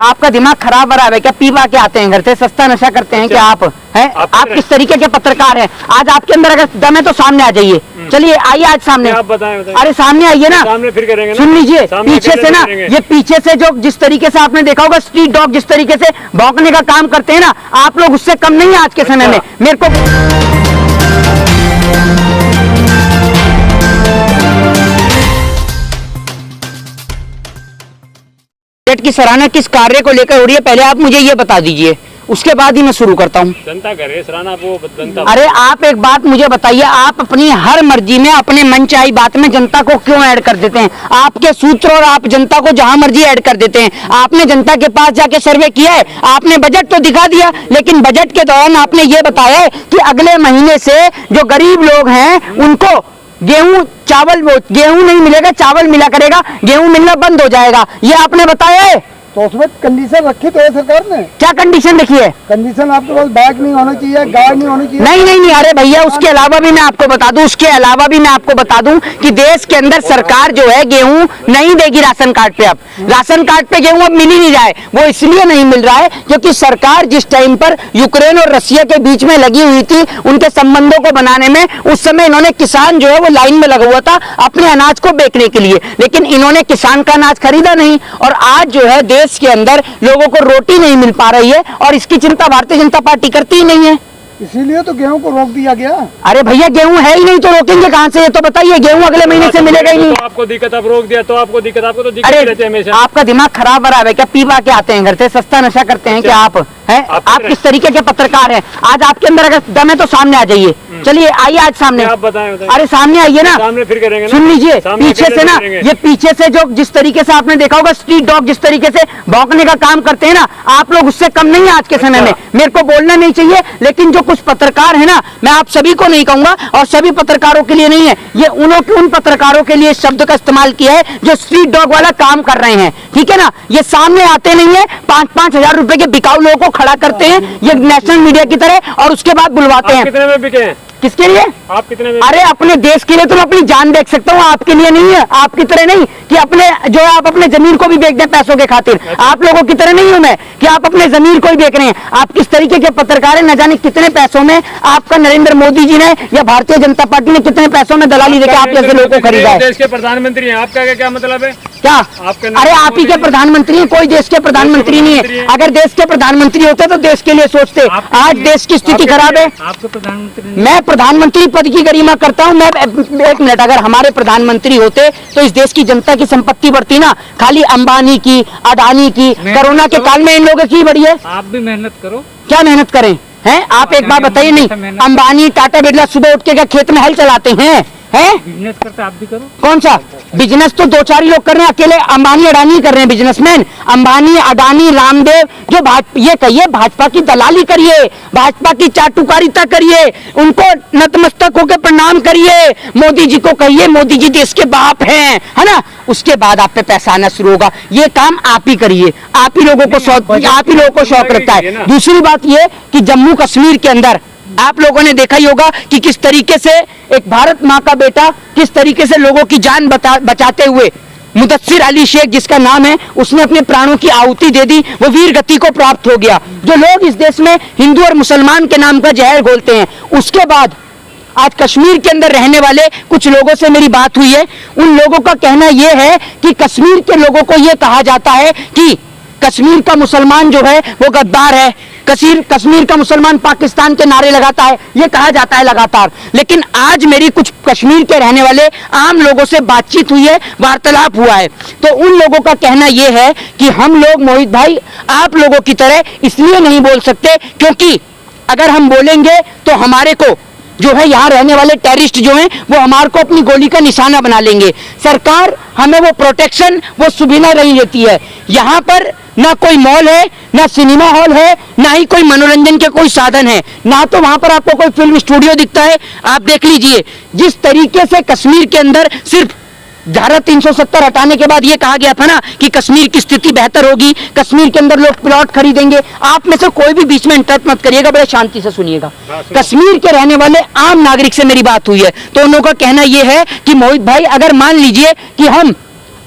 आपका दिमाग खराब है क्या? पीवा के आते हैं घर से, सस्ता नशा करते हैं क्या आप? हैं आप किस तरीके के पत्रकार हैं? आज आपके अंदर अगर दम है तो सामने आ जाइए। चलिए आइए आज सामने। आप बताएं। अरे सामने आइए ना, सामने फिर करेंगे ना। सुन लीजिए पीछे से ना, ये पीछे से जो जिस तरीके से आपने देखा होगा स्ट्रीट डॉग जिस तरीके से भौंकने का काम करते हैं ना, आप लोग उससे कम नहीं है आज के समय में। मेरे को बजट की सराहना किस कार्य को लेकर हो रही है, पहले आप मुझे ये बता दीजिए, उसके बाद ही मैं शुरू करता हूँ। जनता करे सराहना, वो जनता। अरे आप एक बात मुझे बताइए, आप अपनी हर मर्जी में अपने मनचाही बात में जनता को क्यों ऐड कर देते हैं? आपके सूत्र और आप जनता को जहां मर्जी ऐड कर देते हैं। आपने जनता के पास जाके सर्वे किया है? आपने बजट तो दिखा दिया, लेकिन बजट के दौरान आपने ये बताया है कि अगले महीने से जो गरीब लोग हैं उनको गेहूं चावल, गेहूं नहीं मिलेगा, चावल मिला करेगा, गेहूं मिलना बंद हो जाएगा, ये आपने बताया है। तो उसमें कंडीशन रखी तो है सरकार ने। क्या कंडीशन रखी है? कंडीशन आपके पास बैग नहीं होना चाहिए, गाय नहीं होनी चाहिए। नहीं, अरे भैया उसके अलावा भी मैं आपको बता दूं, कि देश के अंदर सरकार जो है गेहूं नहीं देगी राशन कार्ड पे। अब राशन कार्ड पे गेहूं अब मिल ही नहीं रहा है। वो इसलिए नहीं मिल रहा है क्योंकि सरकार जिस टाइम पर यूक्रेन और रशिया के बीच में लगी हुई थी उनके संबंधों को बनाने में, उस समय इन्होंने किसान जो है वो लाइन में लगा हुआ था अपने अनाज को बेचने के लिए, लेकिन इन्होंने किसान का अनाज खरीदा नहीं। और आज जो है देश के अंदर लोगों को रोटी नहीं मिल पा रही है और इसकी चिंता भारतीय जनता पार्टी करती ही नहीं है। इसीलिए तो गेहूं को रोक दिया गया। अरे भैया गेहूं है ही नहीं तो रोकेंगे कहां से? ये तो बताइए, गेहूं अगले महीने से मिलेगा ही नहीं। तो आपको दिक्कत, अब रोक दिया तो आपको दिक्कत, आपको तो दिक्कत रहती है हमेशा। आपका दिमाग खराब है क्या? पीवा के आते हैं घर से, सस्ता नशा करते हैं क्या आप? हैं आप किस तरीके के पत्रकार हैं? आज आपके अंदर अगर दम है तो सामने आ जाइए। चलिए आइए आज सामने। आप बताएं। अरे सामने आइए ना, सामने फिर करेंगे ना। सुन लीजिए पीछे से ना, ये पीछे से जो जिस तरीके से आपने देखा होगा स्ट्रीट डॉग जिस तरीके से भौंकने का काम करते हैं ना, आप लोग उससे कम नहीं है आज के समय में। मेरे को बोलना नहीं चाहिए, लेकिन जो कुछ पत्रकार है ना, मैं आप सभी को नहीं कहूंगा और सभी पत्रकारों के लिए नहीं है, ये उन पत्रकारों के लिए शब्द का इस्तेमाल किया है जो स्ट्रीट डॉग वाला काम कर रहे हैं, ठीक है ना। ये सामने आते नहीं है, 5-5 हजार रुपए के बिकाऊ लोगों को खड़ा करते हैं ये नेशनल मीडिया की तरह और उसके बाद बुलवाते हैं। कितने में बिके हैं? किसके लिए? आप कितने में? अरे अपने देश के लिए तो मैं अपनी जान बेच सकता हूँ, आपके लिए नहीं है। आपकी तरह नहीं कि अपने जो है आप अपने जमीन को भी बेच दें पैसों के खातिर। आप लोगों की तरह नहीं हूं मैं कि आप अपने जमीन को ही बेच रहे हैं। आप किस तरीके के पत्रकार हैं, न जाने कितने पैसों में आपका नरेंद्र मोदी जी ने या भारतीय जनता पार्टी ने कितने पैसों में दलाली देकर आप जैसे लोगों को खरीदा है। देश के प्रधानमंत्री हैं, आपका क्या मतलब है? क्या? अरे आप ही के प्रधानमंत्री हैं, कोई देश के प्रधानमंत्री नहीं है। अगर देश के प्रधानमंत्री होते तो देश के लिए सोचते। आज देश की स्थिति खराब है। आपके प्रधानमंत्री? मैं प्रधानमंत्री पद की गरिमा करता हूं। मैं एक मिनट, अगर हमारे प्रधानमंत्री होते तो इस देश की जनता की संपत्ति बढ़ती ना, खाली अंबानी की, अडानी की। कोरोना के काल में इन लोगों की बढ़ी है। आप भी मेहनत करो। क्या मेहनत करें? हैं आप एक बात बताइए, नहीं अंबानी टाटा बिरला सुबह उठ के क्या खेत में हल चलाते हैं? बिजनेस करते आप भी करो। कौन सा बिजनेस? तो 2-4 ही लोग कर रहे हैं, अकेले अंबानी अडानी कर रहे हैं बिजनेसमैन। अंबानी अडानी रामदेव जो ये कहिए भाजपा की दलाली करिए, भाजपा की चाटुकारिता करिए, उनको नतमस्तक होकर प्रणाम करिए, मोदी जी को कहिए मोदी जी देश के बाप हैं, है ना। उसके बाद आप पे पैसा आना शुरू होगा। ये काम आप ही करिए, आप ही लोगों को शौक रखता है। दूसरी बात ये कि जम्मू कश्मीर के अंदर आप लोगों ने देखा ही होगा कि किस तरीके से एक भारत माँ का बेटा किस तरीके से लोगों की जान बचाते हुए मुदस्सिर अली शेख जिसका नाम है, उसने अपने प्राणों की आहुति दे दी, वो वीर गति को प्राप्त हो गया। जो लोग इस देश में हिंदू और मुसलमान के नाम का जहर घोलते हैं, उसके बाद आज कश्मीर के अंदर रहने वाले कुछ लोगों से मेरी बात हुई है। उन लोगों का कहना यह है कि कश्मीर के लोगों को यह कहा जाता है कि कश्मीर का मुसलमान जो है वो गद्दार है, कश्मीर का मुसलमान पाकिस्तान के नारे लगाता है, ये कहा जाता है लगातार। लेकिन आज मेरी कुछ कश्मीर के रहने वाले आम लोगों से बातचीत हुई है, वार्तालाप हुआ है, तो उन लोगों का कहना यह है कि हम लोग मोहित भाई आप लोगों की तरह इसलिए नहीं बोल सकते क्योंकि अगर हम बोलेंगे तो हमारे को जो है यहाँ रहने वाले टेररिस्ट जो हैं वो हमारे को अपनी गोली का निशाना बना लेंगे। सरकार हमें वो प्रोटेक्शन, वो सुविधा नहीं देती है। यहाँ पर ना कोई मॉल है, ना सिनेमा हॉल है, ना ही कोई मनोरंजन के कोई साधन है, ना तो वहां पर आपको कोई फिल्म स्टूडियो दिखता है। आप देख लीजिए जिस तरीके से कश्मीर के अंदर सिर्फ धारा 370 हटाने के बाद ये कहा गया था ना कि कश्मीर की स्थिति बेहतर होगी, कश्मीर के अंदर लोग प्लॉट खरीदेंगे। आप में से कोई भी बीच में इंटरप्ट मत करिएगा, बड़े शांति से सुनिएगा। कश्मीर के रहने वाले आम नागरिक से मेरी बात हुई है तो उन लोगों का कहना यह है कि मोहित भाई अगर मान लीजिए कि हम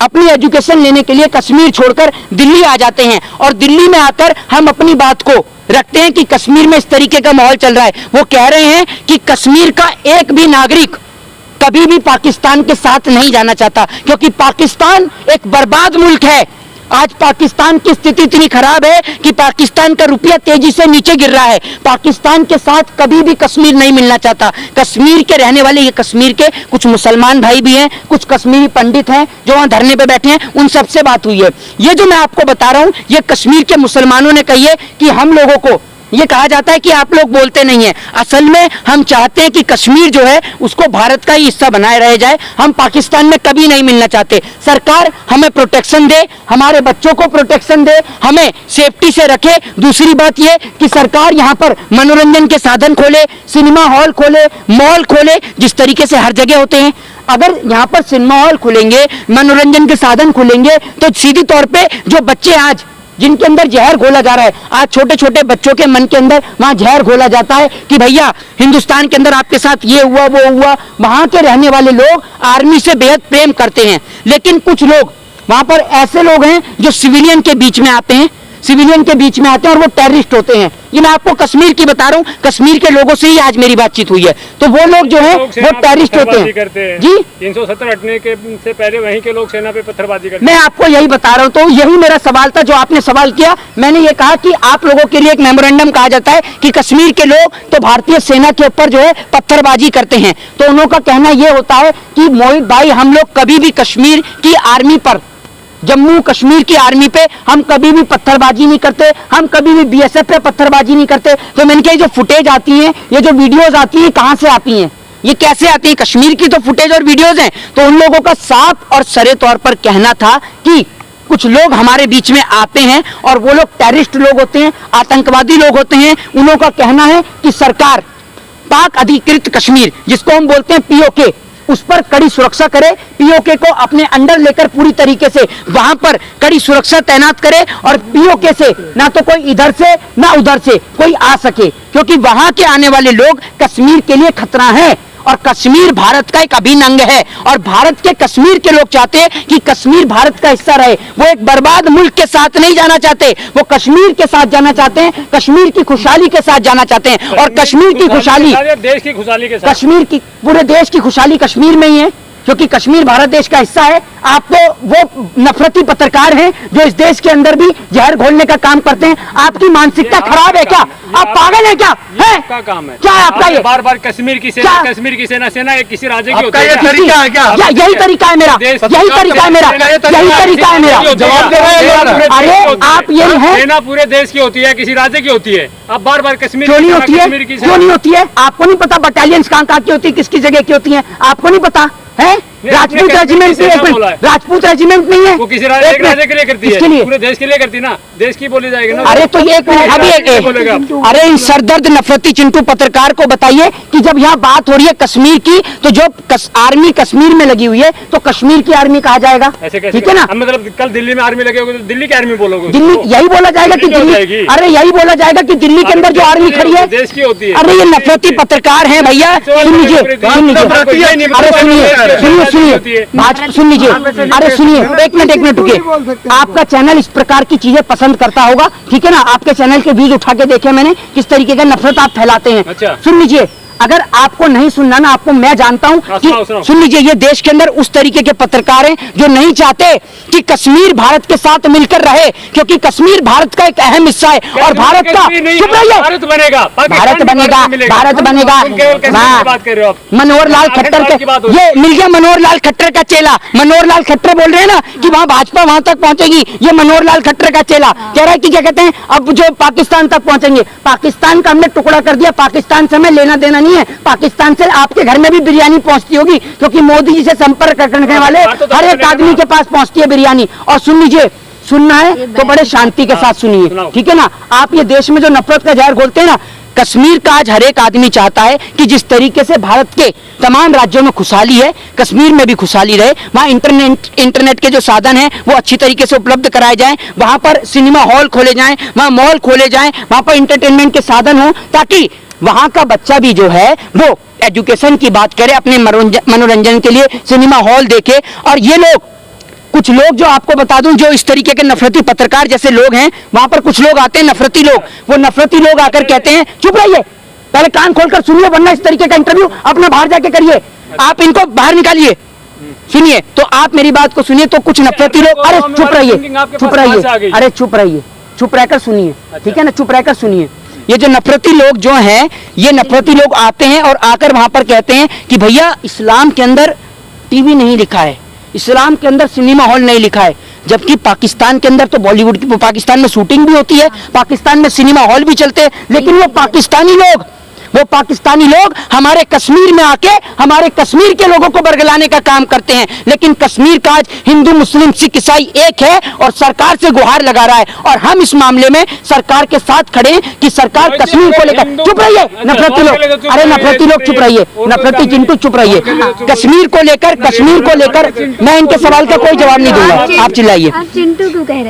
अपनी एजुकेशन लेने के लिए कश्मीर छोड़कर दिल्ली आ जाते हैं और दिल्ली में आकर हम अपनी बात को रखते हैं कि कश्मीर में इस तरीके का माहौल चल रहा है। वो कह रहे हैं कि कश्मीर का एक भी नागरिक कभी भी पाकिस्तान के साथ नहीं जाना चाहता, क्योंकि पाकिस्तान एक बर्बाद मुल्क है। आज पाकिस्तान की स्थिति इतनी खराब है कि पाकिस्तान का रुपया तेजी से नीचे गिर रहा है। पाकिस्तान के साथ कभी भी कश्मीर नहीं मिलना चाहता। कश्मीर के रहने वाले, ये कश्मीर के कुछ मुसलमान भाई भी हैं, कुछ कश्मीरी पंडित हैं जो वहां धरने पे बैठे हैं, उन सबसे बात हुई है। ये जो मैं आपको बता रहा हूं, ये कश्मीर के मुसलमानों ने कही है कि हम लोगों को ये कहा जाता है कि आप लोग बोलते नहीं है। असल में हम चाहते हैं कि कश्मीर जो है उसको भारत का ही हिस्सा बनाए रह जाए। हम पाकिस्तान में कभी नहीं मिलना चाहते। सरकार हमें प्रोटेक्शन दे, हमारे बच्चों को प्रोटेक्शन दे, हमें सेफ्टी से रखे। दूसरी बात ये कि सरकार यहाँ पर मनोरंजन के साधन खोले, सिनेमा हॉल खोले, मॉल खोले, जिस तरीके से हर जगह होते हैं। अगर यहाँ पर सिनेमा हॉल खुलेंगे, मनोरंजन के साधन खुलेंगे, तो सीधी तौर पे जो बच्चे आज जिनके अंदर जहर घोला जा रहा है, आज छोटे छोटे बच्चों के मन के अंदर वहां जहर घोला जाता है कि भैया हिंदुस्तान के अंदर आपके साथ ये हुआ वो हुआ। वहां के रहने वाले लोग आर्मी से बेहद प्रेम करते हैं, लेकिन कुछ लोग वहां पर ऐसे लोग हैं जो सिविलियन के बीच में आते हैं, सिविलियन के बीच में आते हैं और वो टेररिस्ट होते हैं। ये मैं आपको कश्मीर की बता रहा हूँ, कश्मीर के लोगों से ही आज मेरी बातचीत हुई है। तो वो लोग जो है वो टेररिस्ट होते हैं। जी 370 हटने के से पहले वहीं के लोग सेना पे पत्थरबाजी करते मैं आपको यही बता रहा हूँ। तो यही मेरा सवाल था जो आपने सवाल किया। मैंने ये कहा कि आप लोगों के लिए एक मेमोरेंडम कहा जाता है कि कश्मीर के लोग तो भारतीय सेना के ऊपर जो है पत्थरबाजी करते हैं। तो उन लोगों का कहना यह होता है कि मोहित भाई, हम लोग कभी भी कश्मीर की आर्मी पर, जम्मू कश्मीर की आर्मी पे हम कभी भी पत्थरबाजी नहीं करते, हम कभी भी बीएसएफ पे पत्थरबाजी नहीं करते। तो मैंने कहा जो फुटेज आती है, ये जो वीडियोस आती है, कहां से आती हैं, ये कैसे आती है? कश्मीर की तो फुटेज और वीडियोस हैं। तो उन लोगों का साफ और सरे तौर पर कहना था कि कुछ लोग हमारे बीच में आते हैं और वो लोग टेररिस्ट लोग होते हैं, आतंकवादी लोग होते हैं। उन लोगों का कहना है कि सरकार पाक अधिकृत कश्मीर, जिसको हम बोलते हैं पीओके, उस पर कड़ी सुरक्षा करे, पीओके को अपने अंडर लेकर पूरी तरीके से वहां पर कड़ी सुरक्षा तैनात करे और पीओके से ना तो कोई इधर से ना उधर से कोई आ सके, क्योंकि वहां के आने वाले लोग कश्मीर के लिए खतरा है और कश्मीर भारत का एक अभिन्न अंग है और भारत के कश्मीर के लोग चाहते हैं कि कश्मीर भारत का हिस्सा रहे। वो एक बर्बाद मुल्क के साथ नहीं जाना चाहते, वो कश्मीर के साथ जाना चाहते हैं, कश्मीर की खुशहाली के साथ जाना चाहते हैं। और कश्मीर की खुशहाली, देश की खुशहाली के साथ, कश्मीर की, पूरे देश की खुशहाली कश्मीर में ही है, क्योंकि कश्मीर भारत देश का हिस्सा है। आप तो वो नफरती पत्रकार हैं जो इस देश के अंदर भी जहर घोलने का काम करते हैं। आपकी मानसिकता खराब है क्या? आप पागल हैं क्या? है आपका काम है क्या? आपका ये बार बार कश्मीर की सेना सेना एक किसी राज्य की होती है। तरीका है क्या? यही तरीका है मेरा, यही तरीका है मेरा, यही तरीका है मेरा। जवाब दे रहे हैं। अरे आप ये है, सेना पूरे देश की होती है, किसी राज्य की होती है। आप बार बार कश्मीर क्यों नहीं होती है? क्यों नहीं होती है? आपको नहीं पता बटालियंस कहाँ कहाँ की होती है, किसकी जगह की होती है? आपको नहीं पता है? राजपूत रेजिमेंट नहीं है, राजपूत रेजिमेंट नहीं है। वो किसी राज्य के लिए करती है, पूरे देश के लिए करती ना, देश की बोली जाएगी ना। अरे तो ये अभी अरे इन सरदर्द नफरती चिंटू पत्रकार को बताइए कि जब यहाँ बात हो रही है कश्मीर की, तो जो आर्मी कश्मीर में लगी हुई है तो कश्मीर की आर्मी कहा जाएगा? ठीक है ना? मतलब कल दिल्ली में आर्मी लगे होगी तो दिल्ली की आर्मी बोलोगे? दिल्ली यही बोला जाएगा कि दिल्ली, अरे यही बोला जाएगा कि दिल्ली के अंदर जो आर्मी खड़ी है देश की होती है। अरे ये नफरती पत्रकार है भैया, सुन लीजिए, सुन लीजिए, अरे सुनिए, सुनिए बात सुन लीजिए। अरे सुनिए, एक मिनट रुकिए। आपका चैनल इस प्रकार की चीजें पसंद करता होगा, ठीक है ना? आपके चैनल के व्यूज उठा के देखे मैंने, किस तरीके का नफरत आप फैलाते हैं। अच्छा। सुन लीजिए, अगर आपको नहीं सुनना ना, आपको मैं जानता हूं कि सुन लीजिए, ये देश के अंदर उस तरीके के पत्रकार हैं जो नहीं चाहते कि कश्मीर भारत के साथ मिलकर रहे, क्योंकि कश्मीर भारत का एक अहम हिस्सा है और भारत का, चुप रहिए, भारत बनेगा, भारत बनेगा, भारत बनेगा। मनोहर लाल खट्टर के, ये मिल गया मनोहर लाल खट्टर का चेला। मनोहर लाल खट्टर बोल रहे हैं ना कि वहां भाजपा वहां तक पहुंचेगी, ये मनोहर लाल खट्टर का चेला कह रहा है कि क्या कहते हैं, अब जो पाकिस्तान तक पहुंचेंगे। पाकिस्तान का हमने टुकड़ा कर दिया, पाकिस्तान से हमें लेना देना नहीं है। पाकिस्तान से आपके घर में भी बिरयानी पहुंचती होगी, क्योंकि मोदी जी से संपर्क करने वाले हर एक आदमी के पास पहुंचती है बिरयानी। और सुन लीजिए, सुनना है तो बड़े शांति के साथ सुनिए, ठीक है ना? आप ये देश में जो नफरत का जहर घोलते हैं ना, कश्मीर का आज हर एक आदमी चाहता है कि जिस तरीके से भारत के तमाम राज्यों में खुशहाली है, कश्मीर में भी खुशहाली रहे। वहां इंटरनेट के जो साधन हैं वो अच्छी तरीके से उपलब्ध कराए जाएं, वहां पर सिनेमा हॉल खोले जाएं, वहां मॉल खोले जाएं, वहां पर इंटरटेनमेंट के साधन हो, ताकि वहां का बच्चा भी जो है वो एजुकेशन की बात करे, अपने मनोरंजन के लिए सिनेमा हॉल देखे। और ये लोग कुछ लोग जो आपको बता दूं, जो इस तरीके के नफरती पत्रकार जैसे लोग हैं, वहां पर कुछ लोग आते हैं नफरती लोग, वो नफरती लोग आकर कहते हैं, चुप रहिए, पहले कान खोलकर सुनिए, वरना इस तरीके का इंटरव्यू अपना बाहर जाके करिए, आप इनको बाहर निकालिए। सुनिए तो आप मेरी बात को सुनिए। तो कुछ नफरती लोग, अरे चुप रहिए, चुप रहिए, अरे चुप रहिए, चुप रहकर सुनिए, ठीक है ना, चुप रहकर सुनिए। ये जो नफरती लोग जो हैं, ये नफरती लोग आते हैं और आकर वहां पर कहते हैं कि भैया इस्लाम के अंदर टीवी नहीं लिखा है, इस्लाम के अंदर सिनेमा हॉल नहीं लिखा है, जबकि पाकिस्तान के अंदर तो बॉलीवुड की, पाकिस्तान में शूटिंग भी होती है, पाकिस्तान में सिनेमा हॉल भी चलते हैं, लेकिन वो पाकिस्तानी लोग हमारे कश्मीर में आके हमारे कश्मीर के लोगों को बरगलाने का काम करते हैं। लेकिन कश्मीर का आज हिंदू मुस्लिम सिख ईसाई एक है और सरकार से गुहार लगा रहा है, और हम इस मामले में सरकार के साथ खड़े हैं कि सरकार कश्मीर को लेकर, चुप रहिए नफरती लोग, अरे नफरती लोग चुप रहिए, नफरती चिंटू चुप रहिए, कश्मीर को लेकर मैं इनके सवाल का कोई जवाब नहीं दूंगा, आप चिल्लाइए।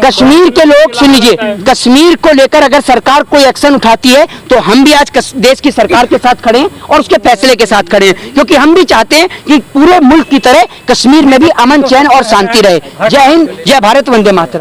कश्मीर के लोग सुन लीजिए, कश्मीर को लेकर अगर सरकार कोई एक्शन उठाती है तो हम भी आज देश की सरकार के साथ खड़े हैं और उसके फैसले के साथ खड़े हैं, क्योंकि हम भी चाहते हैं कि पूरे मुल्क की तरह कश्मीर में भी अमन चैन और शांति रहे। जय हिंद, जय भारत, वंदे मातरम।